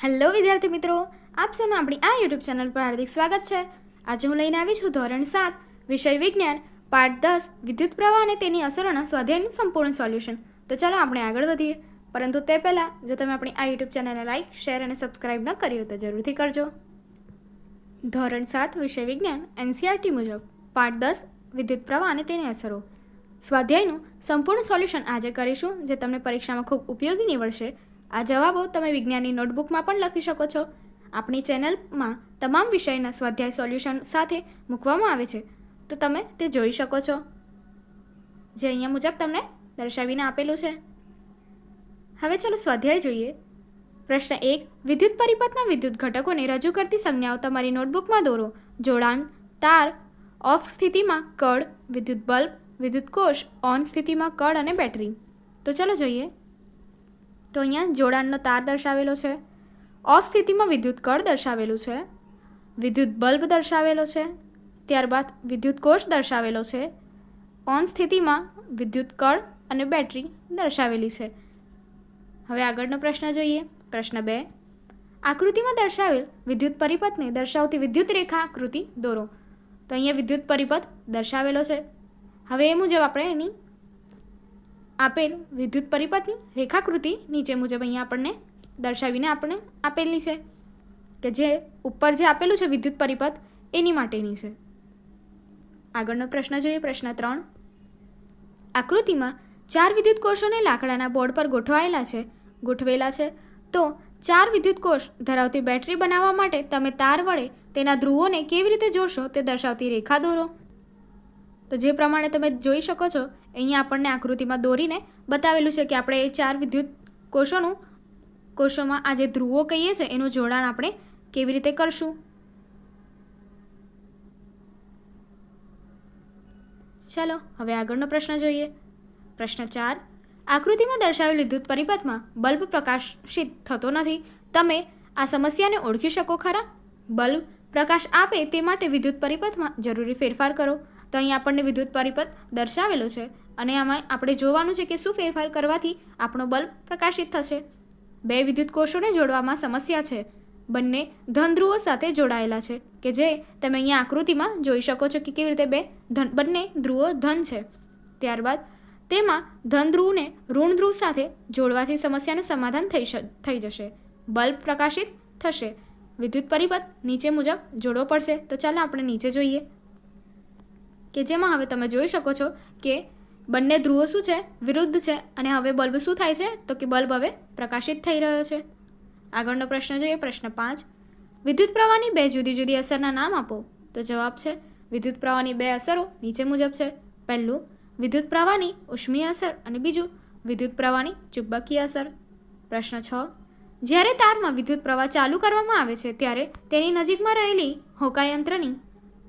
Hello વિદ્યાર્થી મિત્રો, આપ સૌનું આપણી આ યુટ્યુબ ચેનલ પર હાર્દિક સ્વાગત છે। આજે હું લઈને આવી છું ધોરણ 7 વિષય વિજ્ઞાન પાઠ 10 વિદ્યુત પ્રવાહ અને તેની અસરોના સ્વાધ્યાયનું સંપૂર્ણ સોલ્યુશન। તો ચાલો આપણે આગળ વધીએ, પરંતુ તે પહેલાં જો તમે આપણી આ યુટ્યુબ ચેનલને લાઇક, શેર અને સબસ્ક્રાઇબ ન કરી હોય તો જરૂરથી કરજો। ધોરણ 7 વિષય વિજ્ઞાન એનસીઈઆરટી મુજબ પાઠ 10 વિદ્યુત પ્રવાહ અને તેની અસરો સ્વાધ્યાયનું સંપૂર્ણ સોલ્યુશન આજે કરીશું, જે તમને પરીક્ષામાં ખૂબ ઉપયોગી નીવડશે। આ જવાબો તમે વિજ્ઞાનની નોટબુકમાં પણ લખી શકો છો। આપણી ચેનલમાં તમામ વિષયના સ્વાધ્યાય સોલ્યુશન સાથે મૂકવામાં આવે છે, તો તમે તે જોઈ શકો છો, જે અહીંયા મુજબ તમને દર્શાવીને આપેલું છે। હવે ચાલો સ્વાધ્યાય જોઈએ। પ્રશ્ન 1, વિદ્યુત પરિપથના વિદ્યુત ઘટકોને રજૂ કરતી સંજ્ઞાઓ તમારી નોટબુકમાં દોરો। જોડાણ, તાર, ઓફ સ્થિતિમાં કળ, વિદ્યુત બલ્બ, વિદ્યુત કોષ, ઓન સ્થિતિમાં કળ અને બેટરી। તો ચાલો જોઈએ। તો અહીંયા જોડાણનો તાર દર્શાવેલો છે, ઓફ સ્થિતિમાં વિદ્યુત કળ દર્શાવેલું છે, વિદ્યુત બલ્બ દર્શાવેલો છે, ત્યારબાદ વિદ્યુત કોષ દર્શાવેલો છે, ઓન સ્થિતિમાં વિદ્યુત કળ અને બેટરી દર્શાવેલી છે। હવે આગળનો પ્રશ્ન જોઈએ। પ્રશ્ન 2, આકૃતિમાં દર્શાવેલ વિદ્યુત પરિપથને દર્શાવતી વિદ્યુત રેખા આકૃતિ દોરો। તો અહીંયા વિદ્યુત પરિપથ દર્શાવેલો છે। હવે એ મુજબ આપણે એની આપેલ વિદ્યુત પરિપથની રેખાકૃતિ નીચે મુજબ અહીંયા આપણને દર્શાવીને આપણે આપેલી છે, કે જે ઉપર જે આપેલું છે વિદ્યુત પરિપથ એની માટેની છે। આગળનો પ્રશ્ન જોઈએ। પ્રશ્ન 3, આકૃતિમાં 4 વિદ્યુત કોષોને લાકડાના બોર્ડ પર ગોઠવેલા છે, તો 4 વિદ્યુત કોષ ધરાવતી બેટરી બનાવવા માટે તમે તાર વડે તેના ધ્રુવોને કેવી રીતે જોડશો તે દર્શાવતી રેખા દોરો। તો જે પ્રમાણે તમે જોઈ શકો છો, અહીંયા આપણને આકૃતિમાં દોરીને બતાવેલું છે કે આપણે એ 4 વિદ્યુત કોષોમાં આ જે ધ્રુવો કહીએ છીએ એનું જોડાણ આપણે કેવી રીતે કરશું। ચાલો હવે આગળનો પ્રશ્ન જોઈએ। પ્રશ્ન 4, આકૃતિમાં દર્શાવેલ વિદ્યુત પરિપથમાં બલ્બ પ્રકાશિત થતો નથી, તમે આ સમસ્યાને ઓળખી શકો ખરા? બલ્બ પ્રકાશ આપે તે માટે વિદ્યુત પરિપથમાં જરૂરી ફેરફાર કરો। તો અહીં આપણને વિદ્યુત પરિપથ દર્શાવેલો છે અને આમાં આપણે જોવાનું છે કે શું ફેરફાર કરવાથી આપણો બલ્બ પ્રકાશિત થશે। 2 વિદ્યુત કોષોને જોડવામાં સમસ્યા છે, બંને ધન ધ્રુવો સાથે જોડાયેલા છે, કે જે તમે અહીંયા આકૃતિમાં જોઈ શકો છો કે કેવી રીતે બંને ધ્રુવો ધન છે। ત્યારબાદ તેમાં ધન ધ્રુવને ઋણ ધ્રુવ સાથે જોડવાથી સમસ્યાનું સમાધાન થઈ જશે, બલ્બ પ્રકાશિત થશે। વિદ્યુત પરિપથ નીચે મુજબ જોડવો પડશે। તો ચાલો આપણે નીચે જોઈએ, કે જેમાં હવે તમે જોઈ શકો છો કે બંને ધ્રુવો શું છે, વિરુદ્ધ છે, અને હવે બલ્બ શું થાય છે તો કે બલ્બ હવે પ્રકાશિત થઈ રહ્યો છે। આગળનો પ્રશ્ન જોઈએ। પ્રશ્ન 5, વિદ્યુત પ્રવાહની 2 જુદી જુદી અસરના નામ આપો। તો જવાબ છે વિદ્યુત પ્રવાહની 2 અસરો નીચે મુજબ છે। પહેલું, વિદ્યુત પ્રવાહની ઉષ્મીય અસર અને બીજું વિદ્યુત પ્રવાહની ચુંબકીય અસર। પ્રશ્ન 6, જ્યારે તારમાં વિદ્યુત પ્રવાહ ચાલુ કરવામાં આવે છે ત્યારે તેની નજીકમાં રહેલી હોકાયંત્રની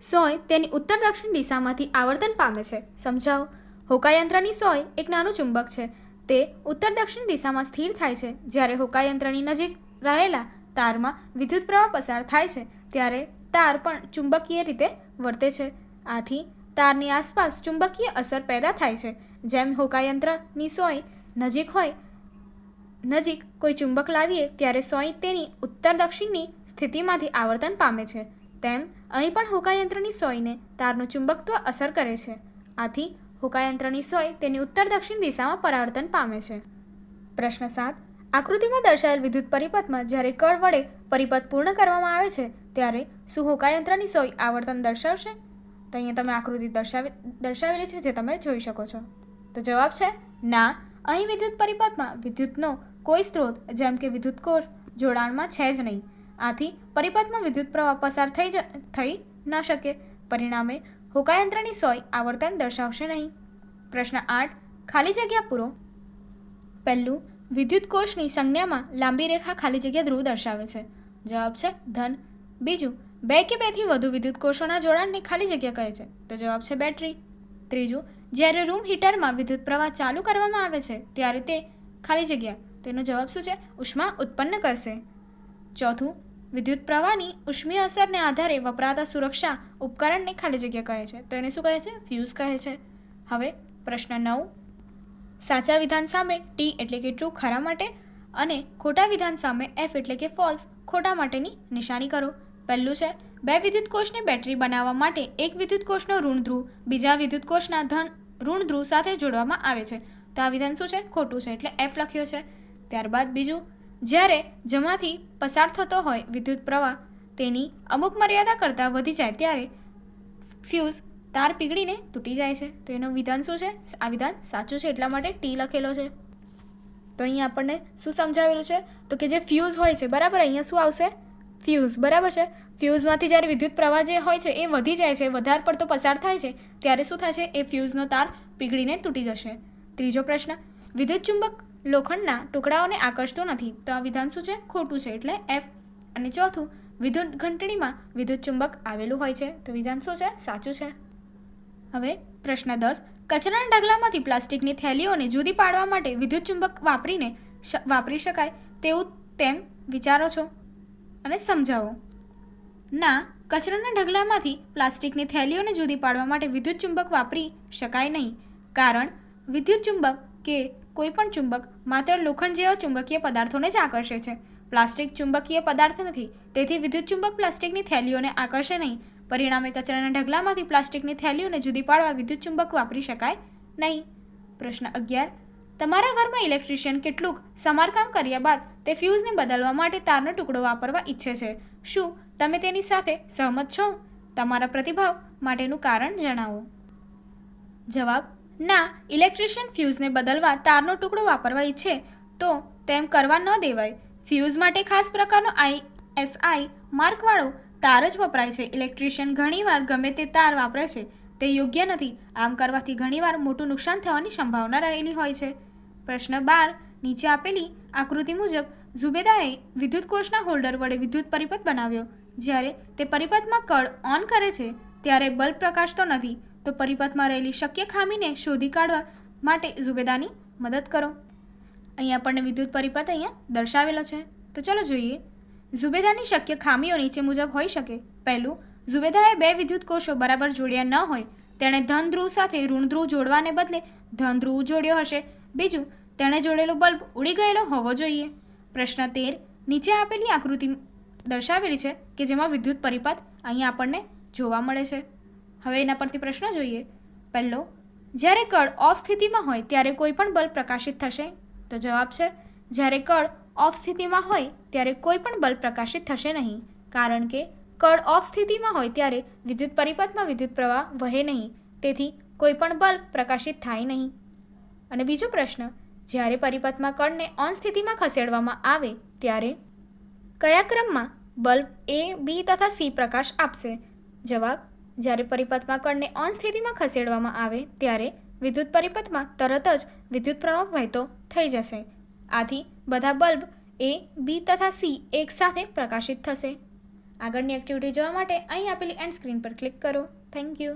સોય તેની ઉત્તર દક્ષિણ દિશામાંથી આવર્તન પામે છે। સમજાવો। હોકાયંત્રની સોય એક નાનું ચુંબક છે, તે ઉત્તર દક્ષિણ દિશામાં સ્થિર થાય છે। જ્યારે હોકાયંત્રની નજીક રહેલા તારમાં વિદ્યુત પ્રવાહ પસાર થાય છે ત્યારે તાર પણ ચુંબકીય રીતે વર્તે છે। આથી તારની આસપાસ ચુંબકીય અસર પેદા થાય છે। જેમ હોકાયંત્રની સોય નજીક કોઈ ચુંબક લાવીએ ત્યારે સોય તેની ઉત્તર દક્ષિણની સ્થિતિમાંથી આવર્તન પામે છે, તેમ અહીં પણ હોકાયંત્રની સોયને તારનું ચુંબકત્વ અસર કરે છે। આથી હોકાયંત્રની સોય તેની ઉત્તર દક્ષિણ દિશામાં પરાવર્તન પામે છે। પ્રશ્ન 7, આકૃતિમાં દર્શાવેલ વિદ્યુત પરિપથમાં જ્યારે કળ વડે પરિપથ પૂર્ણ કરવામાં આવે છે ત્યારે શું હોકાયંત્રની સોય આવર્તન દર્શાવશે? તો અહીંયા તમે આકૃતિ દર્શાવેલી છે, જે તમે જોઈ શકો છો। તો જવાબ છે ના, અહીં વિદ્યુત પરિપથમાં વિદ્યુતનો કોઈ સ્ત્રોત જેમ કે વિદ્યુત કોષ જોડાણમાં છે જ નહીં। આથી પરિપથમાં વિદ્યુત પ્રવાહ પસાર થઈ ન શકે, પરિણામે હોકાયંત્રની સોય આવર્તન દર્શાવશે નહીં। પ્રશ્ન 8, ખાલી જગ્યા પૂરો। પહેલું, વિદ્યુત કોષની સંજ્ઞામાં લાંબી રેખા ખાલી જગ્યા ધ્રુવ દર્શાવે છે। જવાબ છે ધન। બીજું, 2 કે 2થી વધુ વિદ્યુત કોષોના જોડાણને ખાલી જગ્યા કહે છે। તો જવાબ છે બેટરી। ત્રીજું, જ્યારે રૂમ હીટરમાં વિદ્યુત પ્રવાહ ચાલુ કરવામાં આવે છે ત્યારે તે ખાલી જગ્યા, તેનો જવાબ શું છે, ઉષ્મા ઉત્પન્ન કરશે। ચોથું, વિદ્યુત પ્રવાહની ઉષ્મીય અસરને આધારે વપરાતા સુરક્ષા ઉપકરણને ખાલી જગ્યા કહે છે। તો એને શું કહે છે, ફ્યુઝ કહે છે। હવે પ્રશ્ન 9, સાચા વિધાન સામે ટી એટલે કે ટ્રુ ખરા માટે અને ખોટા વિધાન સામે F એટલે કે ફોલ્સ ખોટા માટેની નિશાની કરો. પહેલું છે, બે વિદ્યુત કોષની બેટરી બનાવવા માટે એક વિદ્યુત કોષનો ઋણ ધ્રુવ બીજા વિદ્યુત કોષના ઋણ ધ્રુવ સાથે જોડવામાં આવે છે. તો આ વિધાન શું છે? ખોટું છે, એટલે F લખ્યો છે. ત્યારબાદ બીજું, જ્યારે જેમાંથી પસાર થતો હોય વિદ્યુત પ્રવાહ તેની અમુક મર્યાદા કરતાં વધી જાય ત્યારે ફ્યુઝ તાર પીગળીને તૂટી જાય છે. તો એનું વિધાન શું છે? આ વિધાન સાચું છે, એટલા માટે T લખેલો છે. તો અહીંયા આપણને શું સમજાવેલું છે? તો કે જે ફ્યુઝ હોય છે, બરાબર, અહીંયા શું આવશે? ફ્યુઝ, બરાબર છે. ફ્યુઝમાંથી જ્યારે વિદ્યુત પ્રવાહ જે હોય છે એ વધી જાય છે, વધારે પડતો પસાર થાય છે, ત્યારે શું થાય છે? એ ફ્યુઝનો તાર પીગળીને તૂટી જશે. ત્રીજો પ્રશ્ન, વિદ્યુત ચુંબક લોખંડના ટુકડાઓને આકર્ષતો નથી. તો આ વિધાન શું છે? ખોટું છે, એટલે F. અને ચોથું, વિદ્યુત ઘંટડીમાં વિદ્યુત ચુંબક આવેલું હોય છે. તો વિધાન શું છે? સાચું છે. હવે પ્રશ્ન 10, કચરાના ઢગલામાંથી પ્લાસ્ટિકની થેલીઓને જુદી પાડવા માટે વિદ્યુત ચુંબક વાપરી શકાય તેવું તેમ વિચારો છો અને સમજાવો. ના, કચરાના ઢગલામાંથી પ્લાસ્ટિકની થેલીઓને જુદી પાડવા માટે વિદ્યુત ચુંબક વાપરી શકાય નહીં, કારણ વિદ્યુત ચુંબક કે કોઈ પણ ચુંબક માત્ર લોખંડ જેવા ચુંબકીય પદાર્થોને જ આકર્ષે છે. પ્લાસ્ટિક ચુંબકીય પદાર્થ નથી, તેથી વિદ્યુત ચુંબક પ્લાસ્ટિકની થેલીઓને આકર્ષે નહીં. પરિણામે કચરાના ઢગલામાંથી પ્લાસ્ટિકની થેલીઓને જુદી પાડવા વિદ્યુત ચુંબક વાપરી શકાય નહીં. પ્રશ્ન 11, તમારા ઘરમાં ઇલેક્ટ્રિશિયન કેટલુંક સમારકામ કર્યા બાદ તે ફ્યુઝને બદલવા માટે તારનો ટુકડો વાપરવા ઈચ્છે છે. શું તમે તેની સાથે સહમત છો? તમારા પ્રતિભાવ માટેનું કારણ જણાવો. જવાબ: ના, ઇલેક્ટ્રિશિયન ફ્યુઝને બદલવા તારનો ટુકડો વાપરવા ઈચ્છે તો તેમ કરવા ન દેવાય. ફ્યુઝ માટે ખાસ પ્રકારનો ISI માર્કવાળો તાર જ વપરાય છે. ઇલેક્ટ્રિશિયન ઘણીવાર ગમે તે તાર વાપરે છે, તે યોગ્ય નથી. આમ કરવાથી ઘણીવાર મોટું નુકસાન થવાની સંભાવના રહેલી હોય છે. પ્રશ્ન 12, નીચે આપેલી આકૃતિ મુજબ ઝુબેદાએ વિદ્યુત કોષના હોલ્ડર વડે વિદ્યુત પરિપથ બનાવ્યો. જ્યારે તે પરિપથમાં કળ ઓન કરે છે ત્યારે બલ્બ પ્રકાશતો નથી. તો પરિપથમાં રહેલી શક્ય ખામીને શોધી કાઢવા માટે ઝુબેદાની મદદ કરો. અહીંયા આપણને વિદ્યુત પરિપથ અહીંયા દર્શાવેલો છે. તો ચલો જોઈએ. ઝુબેદાની શક્ય ખામીઓ નીચે મુજબ હોઈ શકે. પહેલું, ઝુબેદાએ બે વિદ્યુત કોષો બરાબર જોડ્યા ન હોય. તેણે ધન ધ્રુવ સાથે ઋણ ધ્રુવ જોડવાને બદલે ધન ધ્રુવ જોડ્યો હશે. બીજું, તેણે જોડેલો બલ્બ ઉડી ગયેલો હોવો જોઈએ. પ્રશ્ન 13, નીચે આપેલી આકૃતિ દર્શાવેલી છે કે જેમાં વિદ્યુત પરિપથ અહીંયા આપણને જોવા મળે છે. હવે એના પરથી પ્રશ્ન જોઈએ. પહેલો, જ્યારે કળ ઓફ સ્થિતિમાં હોય ત્યારે કોઈ પણ બલ્બ પ્રકાશિત થશે? તો જવાબ છે, જ્યારે કળ ઓફ સ્થિતિમાં હોય ત્યારે કોઈ પણ બલ્બ પ્રકાશિત થશે નહીં, કારણ કે કળ ઓફ સ્થિતિમાં હોય ત્યારે વિદ્યુત પરિપથમાં વિદ્યુત પ્રવાહ વહે નહીં, તેથી કોઈ પણ બલ્બ પ્રકાશિત થાય નહીં. અને બીજો પ્રશ્ન, જ્યારે પરિપથમાં કળને ઓન સ્થિતિમાં ખસેડવામાં આવે ત્યારે કયા ક્રમમાં બલ્બ A, B તથા C પ્રકાશ આપશે? જવાબ: જ્યારે પરિપથમાં કળને ઓન સ્થિતિમાં ખસેડવામાં આવે ત્યારે વિદ્યુત પરિપથમાં તરત જ વિદ્યુત પ્રવાહ વહેતો થઈ જશે. આથી બધા બલ્બ A, B તથા C એકસાથે પ્રકાશિત થશે. આગળની એક્ટિવિટી જોવા માટે અહીં આપેલી એન્ડ સ્ક્રીન પર ક્લિક કરો. Thank you.